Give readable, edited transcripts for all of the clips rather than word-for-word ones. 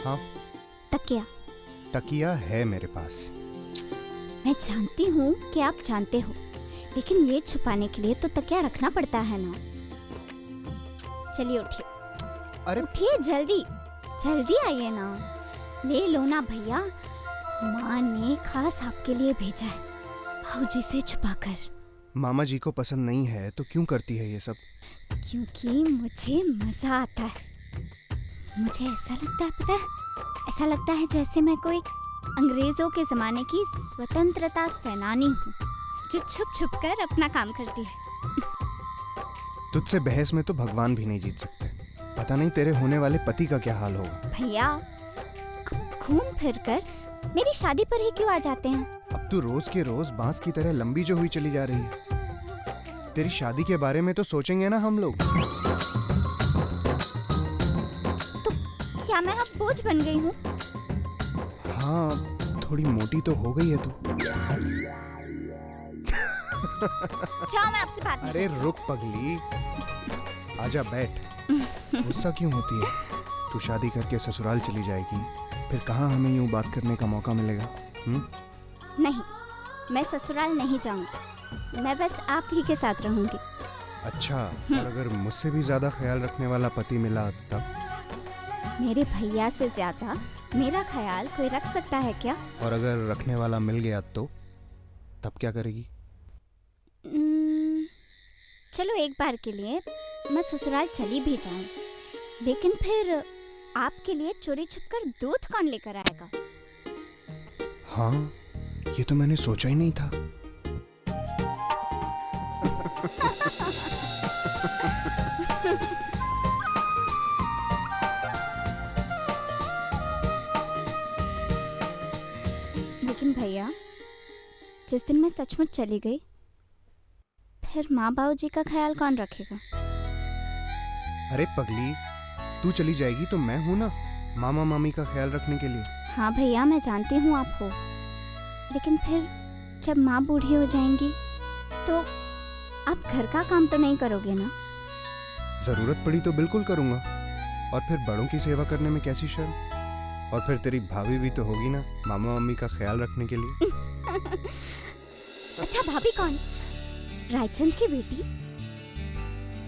हाँ, तकिया। तकिया है मेरे पास। मैं जानती हूँ कि आप जानते हो, लेकिन ये छुपाने के लिए तो तकिया रखना पड़ता है ना। चलिए उठिए। अरे उठिए, जल्दी जल्दी आइए ना। ले लो ना भैया, माँ ने खास आपके लिए भेजा है, भाऊजी से छुपाकर। मामा जी को पसंद नहीं है तो क्यों करती है ये सब? क्योंकि मुझे मजा आता है। मुझे ऐसा लगता है, पता है, ऐसा लगता है जैसे मैं कोई अंग्रेजों के जमाने की स्वतंत्रता सेनानी हूँ जो छुप छुप कर अपना काम करती है। तुझसे बहस में तो भगवान भी नहीं जीत सकते। पता नहीं तेरे होने वाले पति का क्या हाल होगा। भैया, आप घूम फिर कर मेरी शादी पर ही क्यों आ जाते हैं? अब तू रोज के रोज बांस की तरह लंबी जो हुई चली जा रही है। तेरी शादी के बारे में तो सोचेंगे ना हम लोग। तो क्या मैं अब बोझ बन गई हूँ? हाँ, थोड़ी मोटी तो हो गई है तू। जाओ, मैं आपसे बात नहीं। अरे रुक पगली, आजा बैठ। गुस्सा क्यों होती है? तू शादी करके ससुराल चली जाएगी, फिर कहाँ हमें यूं बात करने का मौका मिलेगा? नहीं, मैं ससुराल नहीं जाऊंगी, मैं बस आप ही के साथ रहूंगी। अच्छा, और अगर मुझसे भी ज्यादा ख्याल रखने वाला पति मिला तब? मेरे भैया से ज्यादा मेरा ख्याल कोई रख सकता है क्या? और अगर रखने वाला मिल गया तो तब क्या करेगी? चलो एक बार के लिए मैं ससुराल चली भी जाऊं, लेकिन फिर आपके लिए चोरी छुपकर दूध कौन लेकर आएगा? हाँ, ये तो मैंने सोचा ही नहीं था। लेकिन भैया, जिस दिन मैं सचमुच चली गई, फिर माँ बाबूजी का ख्याल कौन रखेगा? अरे पगली, तू चली जाएगी तो मैं हूं ना, मामा मामी का ख्याल रखने के लिए। हाँ भैया, मैं जानती हूँ आप हो, लेकिन फिर जब माँ बूढ़ी हो जाएंगी तो आप घर का काम तो नहीं करोगे ना? जरूरत पड़ी तो बिल्कुल करूंगा, और फिर बड़ों की सेवा करने में कैसी शर्म। और फिर तेरी भाभी भी तो होगी ना, मामा मम्मी का ख्याल रखने के लिए। अच्छा, भाभी कौन? रायचंद की बेटी?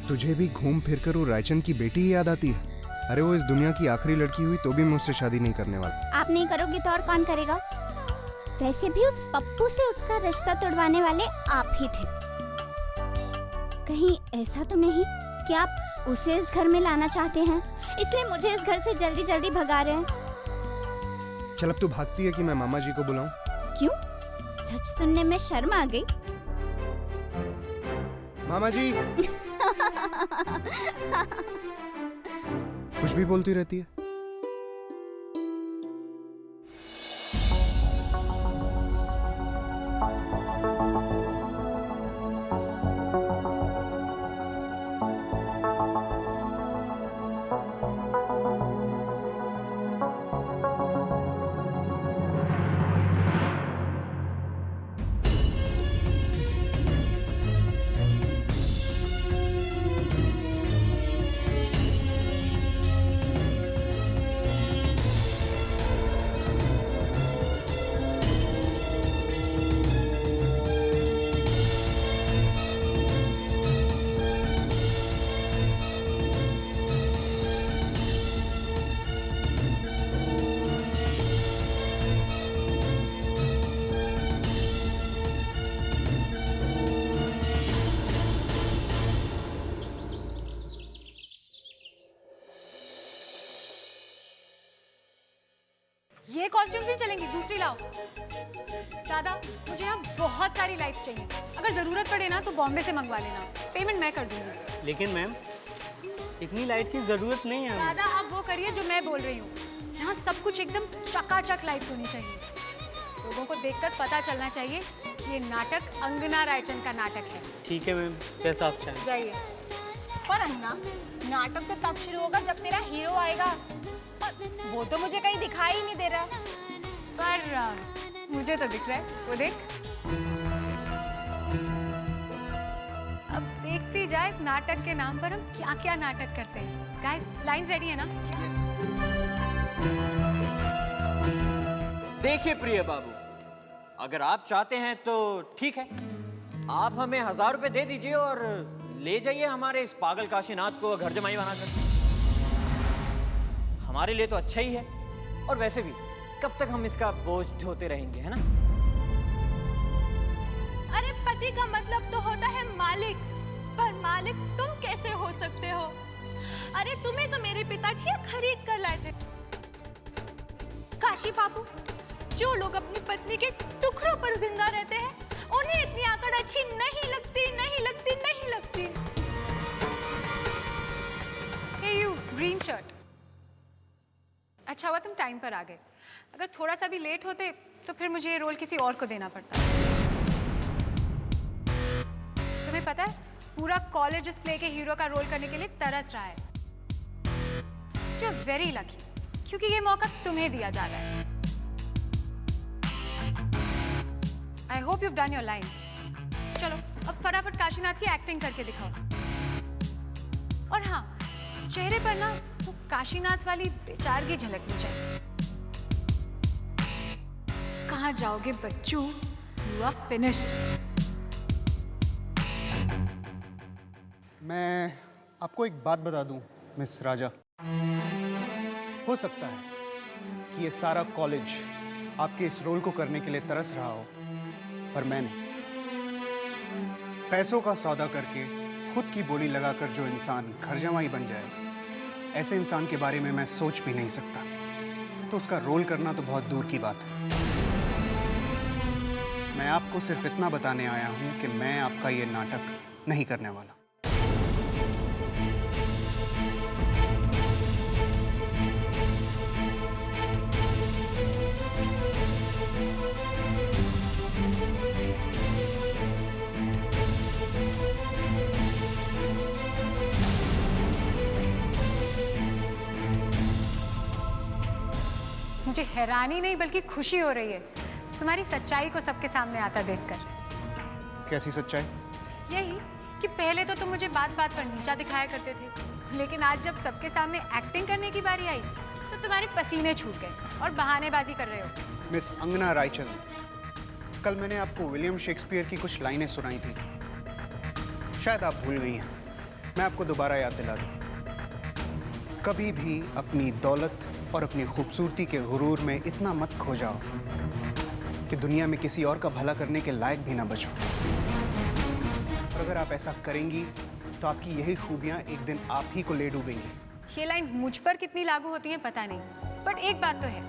तुझे भी घूम फिर कर वो रायचंद की बेटी ही याद आती है? अरे वो इस दुनिया की आखिरी लड़की हुई तो भी मुझसे शादी नहीं करने वाला। आप नहीं करोगी तो और कौन करेगा? वैसे भी उस पप्पू से उसका रिश्ता तोड़वाने वाले आप ही थे। कहीं ऐसा तो नहीं कि आप उसे इस घर में लाना चाहते हैं, इसलिए मुझे इस घर से जल्दी जल्दी भगा रहे हैं? चल, अब तू भागती है कि मैं मामा जी को बुलाऊं? क्यों? सच सुनने में शर्म आ गई? मामा जी। कुछ भी बोलती रहती है। ये कॉस्ट्यूम नहीं चलेंगी, दूसरी लाओ। दादा, मुझे यहाँ बहुत सारी लाइट्स चाहिए, अगर जरूरत पड़े ना तो बॉम्बे से मंगवा लेना, पेमेंट मैं कर दूंगी। लेकिन मैम, इतनी लाइट की जरूरत नहीं है। दादा, अब वो करिए जो मैं बोल रही हूँ। यहाँ सब कुछ एकदम चकाचक लाइट्स होनी चाहिए। लोगों को देखकर पता चलना चाहिए कि ये नाटक अंगना रायचंद का नाटक है। ठीक है मैम, जैसा आप चाहें। जाइए। पर अन्ना, नाटक तो तब शुरू होगा जब तेरा हीरो आएगा, और वो तो मुझे कहीं दिखाई ही नहीं दे रहा। पर मुझे तो दिख रहा है, वो देख। अब देखती जा इस नाटक के नाम पर हम क्या क्या नाटक करते हैं। गाइस, लाइंस रेडी है ना? देखिए प्रिय बाबू, अगर आप चाहते हैं तो ठीक है, आप हमें 1000 रुपए दे दीजिए और ले जाइए हमारे इस पागल काशीनाथ को घर जमाई बनाकर। हमारे लिए तो अच्छा ही है, और वैसे भी कब तक हम इसका बोझ ढोते रहेंगे, है ना? अरे पति का मतलब तो होता है मालिक, पर मालिक तुम कैसे हो सकते हो? अरे तुम्हें तो मेरे पिताजी खरीद कर लाए थे। काशी बाबू, जो लोग अपनी पत्नी के टुकड़ों पर जिंदा रहते हैं, उन्हें इतनी आकड़ अच्छी नहीं लगती, नहीं लगती, नहीं लगती। हे यू ग्रीन शर्ट, अच्छा हुआ तुम टाइम पर आ गए। अगर थोड़ा सा भी लेट होते तो फिर मुझे ये रोल किसी और को देना पड़ता। तुम्हें पता है, पूरा कॉलेज इस प्ले के हीरो का रोल करने के लिए तरस रहा है। जो वेरी लकी, क्योंकि ये मौका तुम्हें दिया जा रहा है। I hope you done your lines. चलो अब फटाफट काशीनाथ की एक्टिंग करके दिखाओ। और हाँ, चेहरे पर ना वो काशीनाथ वाली बेचारगी झलकनी चाहिए। कहाँ जाओगे बच्चू? You are finished. मैं आपको एक बात बता दूं मिस राजा, हो सकता है कि ये सारा कॉलेज आपके इस रोल को करने के लिए तरस रहा हो, पर मैं नहीं। पैसों का सौदा करके खुद की बोली लगाकर जो इंसान घर जमाई बन जाए, ऐसे इंसान के बारे में मैं सोच भी नहीं सकता। तो उसका रोल करना तो बहुत दूर की बात है। मैं आपको सिर्फ इतना बताने आया हूं कि मैं आपका ये नाटक नहीं करने वाला। मुझे हैरानी नहीं बल्कि खुशी हो रही है तुम्हारी सच्चाई को सबके सामने आता देखकर। कैसी सच्चाई? यही कि पहले तो तुम मुझे बात बात पर नीचा दिखाया करते थे, लेकिन आज जब सबके सामने एक्टिंग करने की बारी आई तो तुम्हारे पसीने छूट गए और बहानेबाजी कर रहे हो। मिस अंगना रायचंद, कल मैंने आपको विलियम शेक्सपियर की कुछ लाइनें सुनाई थी, शायद आप भूल गई हैं। मैं आपको दोबारा याद दिला दूं। कभी भी अपनी दौलत और अपनी खूबसूरती के गुरूर में इतना मत खो जाओ कि दुनिया में किसी और का भला करने के लायक भी ना बचो। और अगर आप ऐसा करेंगी तो आपकी यही खूबियां एक दिन आप ही को ले डूबेंगी। ये लाइंस मुझ पर कितनी लागू होती हैं पता नहीं, बट एक बात तो है,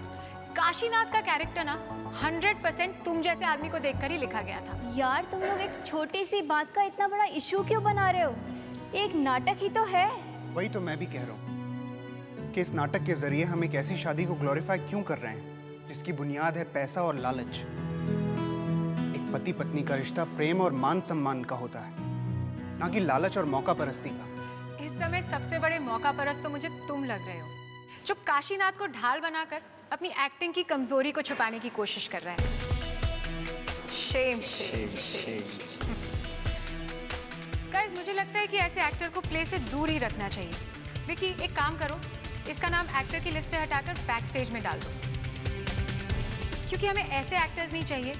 काशीनाथ का कैरेक्टर ना 100% तुम जैसे आदमी को देखकर ही लिखा गया था। यार तुम लोग एक छोटी सी बात का इतना बड़ा इशू क्यों बना रहे हो? एक नाटक ही तो है। वही तो मैं भी कह रहा हूँ कि इस नाटक के जरिए हम एक ऐसी शादी को ग्लोरीफाई क्यों कर रहे हैं जिसकी बुनियाद है पैसा और लालच। एक पति पत्नी का रिश्ता प्रेम और मान सम्मान का होता है, ना कि लालच और मौका परस्ती का। इस समय सबसे बड़े मौका परस्त तो मुझे तुम लग रहे हो, जो काशीनाथ को ढाल बनाकर अपनी एक्टिंग की कमजोरी को छुपाने की कोशिश कर रहा है। Shem Shem Shem. गाइस, मुझे लगता है कि ऐसे एक्टर को प्ले से दूर ही रखना चाहिए। विकी, एक काम करो, इसका नाम एक्टर की लिस्ट से हटाकर बैक स्टेज में डाल दो, क्योंकि हमें ऐसे एक्टर्स नहीं चाहिए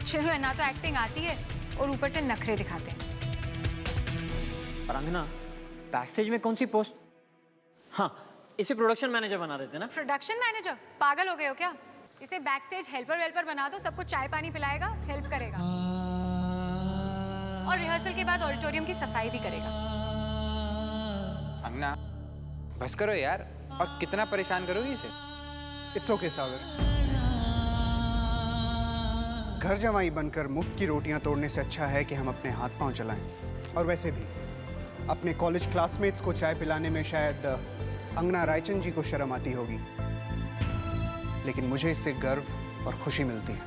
जिन्हें ना तो एक्टिंग आती है और ऊपर से नखरे दिखाते हैं। पर अंगना, बैक स्टेज में कौन सी पोस्ट? हाँ, इसे प्रोडक्शन मैनेजर बना देते ना। Production manager? पागल हो गए हो क्या? इसे बैक स्टेज हेल्पर वेल्पर बना दो, सबको चाय पानी पिलाएगा, हेल्प करेगा और रिहर्सल के बाद ऑडिटोरियम की सफाई भी करेगा। अंगना, बस करो यार, और कितना परेशान करोगी इसे? इट्स ओके सागर, घर जमाई बनकर मुफ्त की रोटियां तोड़ने से अच्छा है कि हम अपने हाथ पांव चलाएं। और वैसे भी अपने कॉलेज क्लासमेट्स को चाय पिलाने में शायद अंगना रायचंद जी को शर्म आती होगी, लेकिन मुझे इससे गर्व और खुशी मिलती है।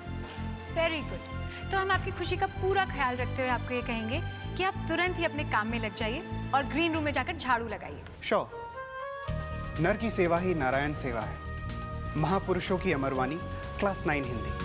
Very good. तो हम आपकी खुशी का पूरा ख्याल रखते हुए आपको ये कहेंगे कि आप तुरंत ही अपने काम में लग जाइए और ग्रीन रूम में जाकर झाड़ू लगाइए। श्योर। नर की सेवा ही नारायण सेवा है। महापुरुषों की Amarvani, class 9 Hindi.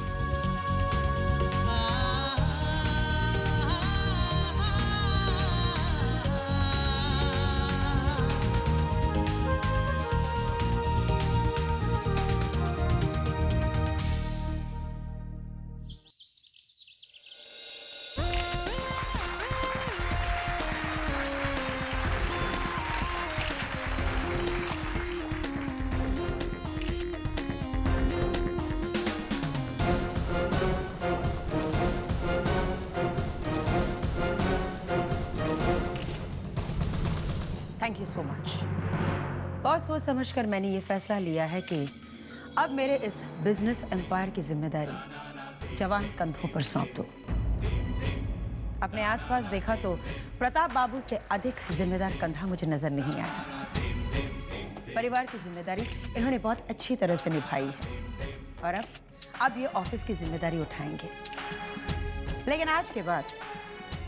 So much. बहुत सोच समझकर मैंने ये फैसला लिया है कि अब मेरे इस बिजनेस एम्पायर की जिम्मेदारी जवान कंधों पर सौंप दो। अपने आसपास देखा तो प्रताप बाबू से अधिक जिम्मेदार कंधा मुझे नजर नहीं आया। परिवार की जिम्मेदारी इन्होंने बहुत अच्छी तरह से निभाई है और अब ये ऑफिस की जिम्मेदारी उठाएंगे। लेकिन आज के बाद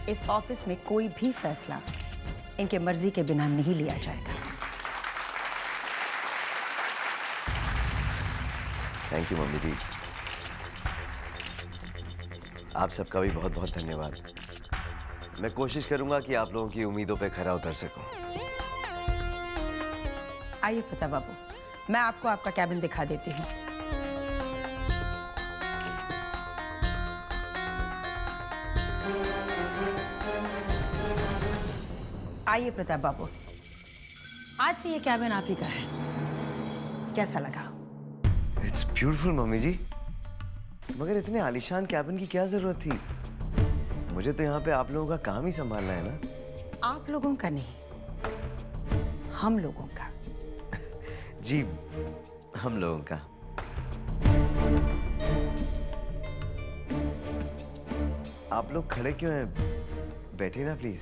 इस ऑफिस में कोई भी फैसला इनके मर्जी के बिना नहीं लिया जाएगा। थैंक यू मम्मी जी। आप सबका भी बहुत बहुत धन्यवाद। मैं कोशिश करूंगा कि आप लोगों की उम्मीदों पे खरा उतर सकूं। आइए प्रताप बाबू, मैं आपको आपका कैबिन दिखा देती हूँ। आइए प्रताप बाबू, आज से ये कैबिन आप ही का है। कैसा लगा? इट्स ब्यूटीफुल मम्मी जी, मगर इतने आलीशान कैबिन की क्या जरूरत थी? मुझे तो यहाँ पे आप लोगों का काम ही संभालना है ना। आप लोगों का नहीं, हम लोगों का। जी, हम लोगों का। आप लोग खड़े क्यों हैं? बैठिए ना प्लीज।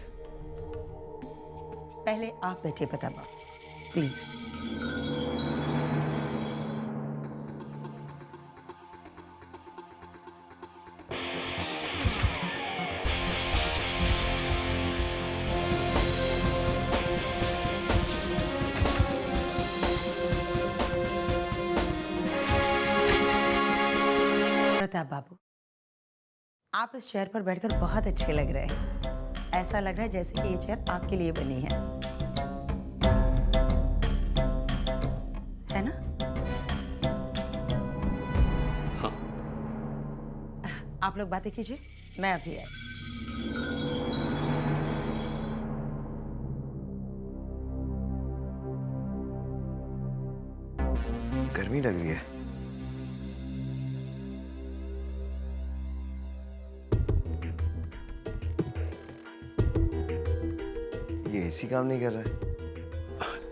पहले आप बैठिए प्रताप बाबू, प्लीज। प्रताप बाबू, आप इस चेयर पर बैठकर बहुत अच्छे लग रहे हैं। ऐसा लग रहा है जैसे कि ये चेयर आपके लिए बनी है ना? हाँ। आप लोग बातें कीजिए, मैं अभी आई। गर्मी लग रही है। ये एसी काम नहीं कर रहा है।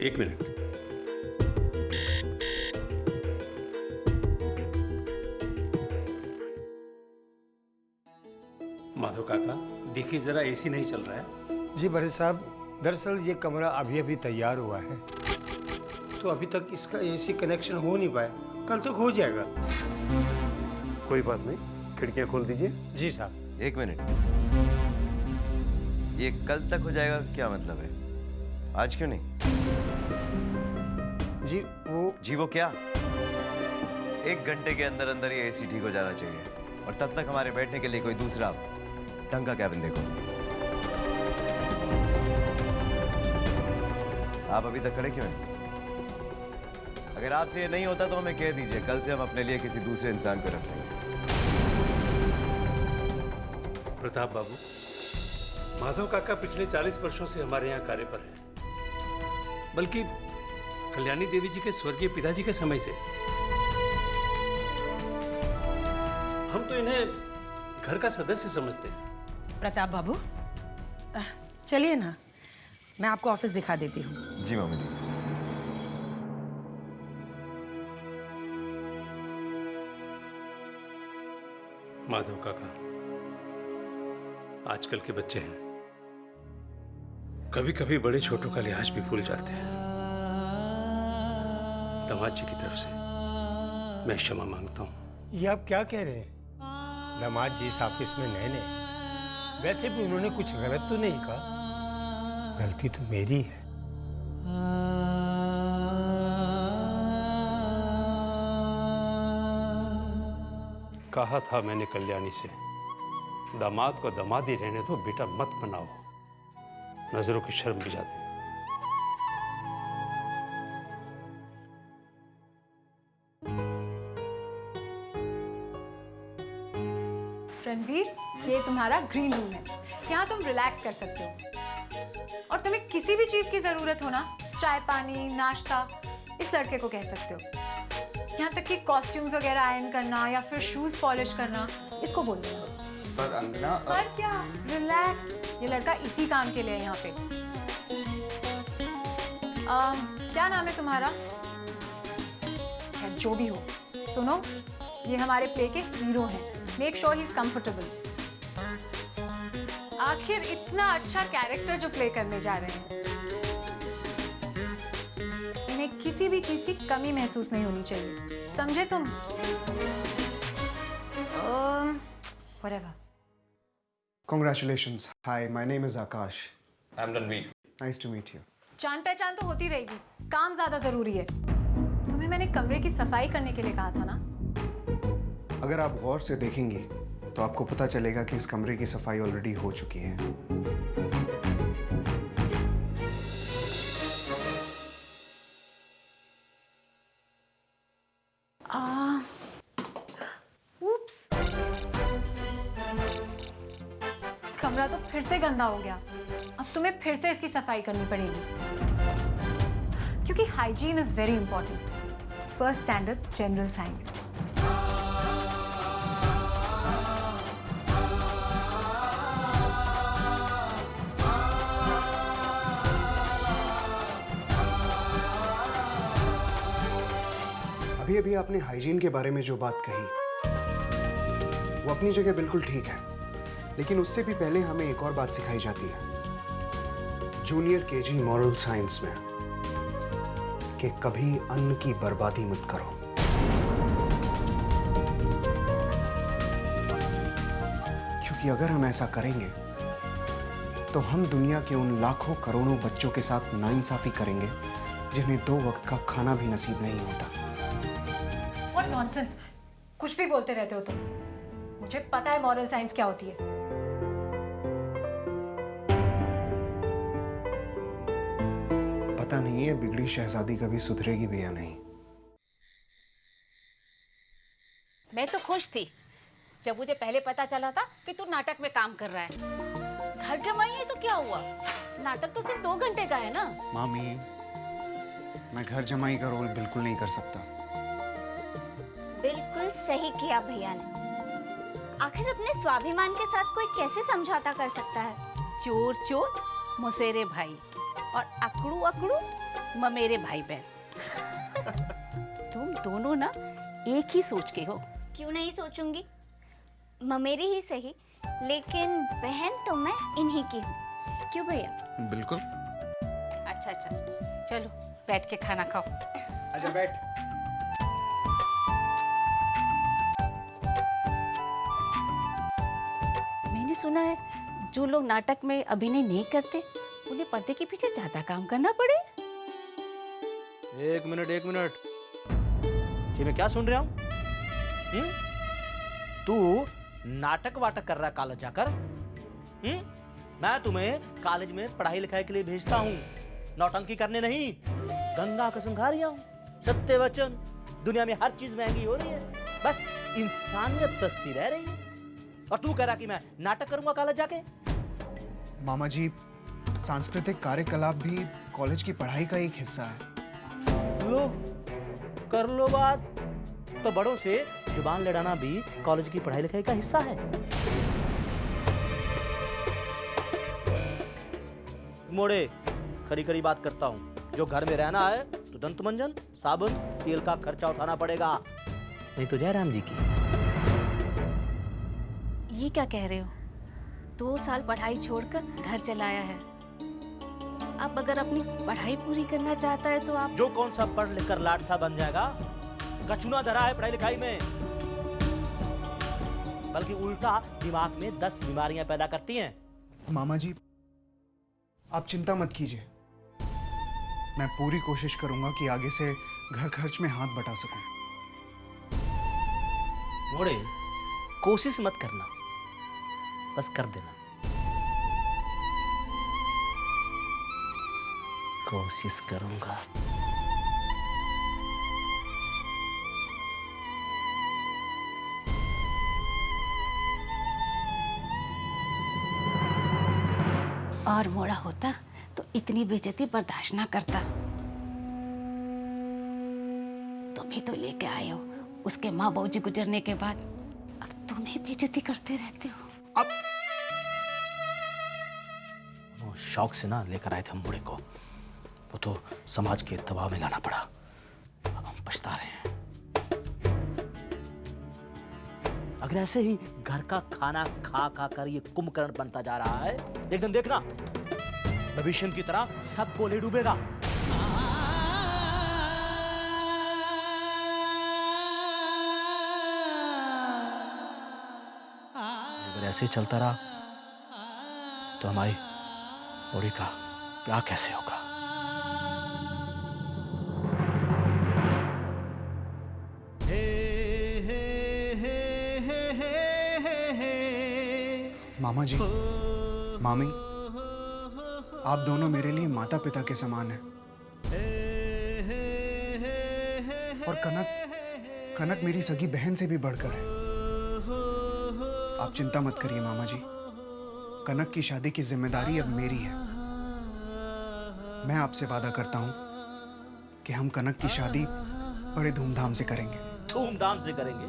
एक मिनट। माधव काका, देखिए जरा एसी नहीं चल रहा है। जी बड़े साहब, दरअसल ये कमरा अभी अभी तैयार हुआ है, तो अभी तक इसका एसी कनेक्शन हो नहीं पाया। कल तक हो जाएगा। कोई बात नहीं, खिड़कियां खोल दीजिए। जी साहब। एक मिनट, ये कल तक हो जाएगा क्या मतलब है? आज क्यों नहीं? जी वो क्या? 1 घंटे के अंदर अंदर ये एसी ठीक हो जाना चाहिए, और तब तक हमारे बैठने के लिए कोई दूसरा ढंग का कैबिन देखो। आप अभी तक खड़े क्यों हैं? अगर आपसे ये नहीं होता तो हमें कह दीजिए, कल से हम अपने लिए किसी दूसरे इंसान को रख लेंगे। प्रताप बाबू, माधव काका पिछले 40 वर्षों से हमारे यहाँ कार्य पर हैं, बल्कि कल्याणी देवी जी के स्वर्गीय पिताजी के समय से। हम तो इन्हें घर का सदस्य समझते हैं। प्रताप बाबू, चलिए ना, मैं आपको ऑफिस दिखा देती हूँ। जी मम्मी जी। माधव काका, आजकल के बच्चे हैं, कभी कभी बड़े छोटों का लिहाज भी भूल जाते हैं। दामाद जी की तरफ से मैं क्षमा मांगता हूँ। ये आप क्या कह रहे हैं? दामाद जी इस ऑफिस में नए नए, वैसे भी उन्होंने कुछ गलत तो नहीं कहा। गलती तो मेरी है। कहा था मैंने कल्याणी से, दामाद को दामाद ही रहने दो, बेटा मत बनाओ, नजरों की शर्म भी जाती है। रणवीर, ये तुम्हारा ग्रीन रूम है। यहाँ तुम रिलैक्स कर सकते हो, और तुम्हें किसी भी चीज की जरूरत हो ना, चाय पानी नाश्ता, इस लड़के को कह सकते हो। यहाँ तक कि कॉस्ट्यूम्स वगैरह आयरन करना या फिर शूज पॉलिश करना, इसको बोल दो। पर अंगना, पर क्या, रिलैक्स, ये लड़का इसी काम के लिए है यहाँ पे। क्या नाम है तुम्हारा? जो भी हो, सुनो, ये हमारे प्ले के हीरो हैं। Make sure he is comfortable. आखिर इतना अच्छा कैरेक्टर जो प्ले करने जा रहे हैं, इन्हें किसी भी चीज की कमी महसूस नहीं होनी चाहिए, समझे तुम? Whatever. Congratulations. Hi, my name is Akash. I'm Ranveer. Nice to meet you. जान पहचान तो होती रहेगी, काम ज्यादा जरूरी है। तुम्हें मैंने कमरे की सफाई करने के लिए कहा था ना? अगर आप गौर से देखेंगी तो आपको पता चलेगा कि इस कमरे की सफाई ऑलरेडी हो चुकी है। Oops. कमरा तो फिर से गंदा हो गया। अब तुम्हें फिर से इसकी सफाई करनी पड़ेगी, क्योंकि hygiene is very important. First standard general science. अभी अभी आपने हाइजीन के बारे में जो बात कही वो अपनी जगह बिल्कुल ठीक है, लेकिन उससे भी पहले हमें एक और बात सिखाई जाती है जूनियर केजी मॉरल साइंस में, कि कभी अन्न की बर्बादी मत करो। क्योंकि अगर हम ऐसा करेंगे तो हम दुनिया के उन लाखों करोड़ों बच्चों के साथ नाइंसाफी करेंगे जिन्हें 2 वक्त का खाना भी नसीब नहीं होता। What nonsense! कुछ भी बोलते रहते हो तुम। मुझे पता है मॉरल साइंस क्या होती है। पता नहीं है बिगड़ी शहजादी कभी सुधरेगी भी या नहीं। मैं तो खुश थी जब मुझे पहले पता चला था कि तू नाटक में काम कर रहा है। घर जमाई है तो क्या हुआ, नाटक तो सिर्फ 2 घंटे का है ना। मामी, मैं घर जमाई का रोल बिल्कुल नहीं कर सकता। बिल्कुल सही किया भैया ने। आखिर अपने स्वाभिमान के साथ कोई कैसे समझौता कर सकता है? चोर चोर मुसेरे भाई और अकड़ू अकड़ू ममेरे भाई बहन। तुम दोनों ना एक ही सोच के हो। क्यों नहीं सोचूंगी, ममेरी ही सही, लेकिन बहन तो मैं इन्हीं की हूँ। क्यों भैया? बिल्कुल। अच्छा चलो बैठ के खाना खाओ। आजा बैठ। मैंने सुना है जो लोग नाटक में अभिनय नहीं करते उन्हें पर्दे के पीछे ज्यादा काम करना पड़े। एक मिनट ये मैं क्या सुन रहा हूँ? तू नाटक वाटक कर रहा है कॉलेज जाकर? मैं तुम्हें कॉलेज में पढ़ाई लिखाई के लिए भेजता हूँ, नौटंकी करने नहीं। गंगा कसम खा रही हूँ, सत्य वचन। दुनिया में हर चीज महंगी हो रही है, बस इंसानियत सस्ती रह रही है। और तू कह रहा कि मैं नाटक करूंगा कॉलेज जाके? मामा जी, सांस्कृतिक कार्यकलाप भी कॉलेज की पढ़ाई का एक हिस्सा है। लो कर लो बात। तो बड़ों से जुबान लड़ाना भी कॉलेज की पढ़ाई लिखाई का हिस्सा है। मोड़े खरी खरी बात करता हूँ, जो घर में रहना है तो दंत मंजन, साबुन, तेल का खर्चा उठाना पड़ेगा, नहीं तो जयराम जी की। ये क्या कह रहे हो? 2 साल पढ़ाई छोड़कर घर चलाया है, अब अगर अपनी पढ़ाई पूरी करना चाहता है तो आप। जो कौन सा पढ़ लिख कर लाट सा बन जाएगा, कचुना धरा है पढ़ाई लिखाई में, बल्कि उल्टा दिमाग में 10 बीमारियां पैदा करती हैं। मामा जी, आप चिंता मत कीजिए, मैं पूरी कोशिश करूंगा कि आगे से घर खर्च में हाथ बटा सकूं। मोड़े कोशिश मत करना, बस कर देना। कोशिश करूंगा। और मोड़ा होता तो इतनी बेइज्जती बर्दाश्त ना करता। तुम ही तो लेके आए हो, उसके माँ बाबू जी गुजरने के बाद अब तुम ही बेइज्जती करते रहते हो। अब शौक से ना लेकर आए थे हम बूढ़े को, वो तो समाज के दबाव में लाना पड़ा। अब हम पछता रहे हैं। अगर ऐसे ही घर का खाना खा खा कर ये कुंभकर्ण बनता जा रहा है, एक दिन देखना भविष्य की तरह सबको ले डूबेगा। अगर ऐसे चलता रहा तो हमारी बॉडी का क्या कैसे होगा? मामा जी, मामी, आप दोनों मेरे लिए माता पिता के समान हैं। और कनक मेरी सगी बहन से भी बढ़कर है। आप चिंता मत करिए मामा जी, कनक की शादी की जिम्मेदारी अब मेरी है। मैं आपसे वादा करता हूं कि हम कनक की शादी बड़े धूमधाम से करेंगे। धूमधाम से करेंगे?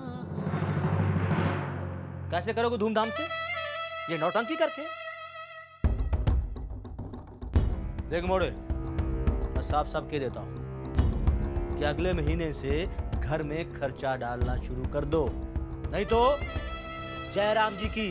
कैसे करोगे धूमधाम से? ये नौटंकी करके? देख मोड़े, मैं साफ साफ कह देता हूं कि अगले महीने से घर में खर्चा डालना शुरू कर दो, नहीं तो जयराम जी की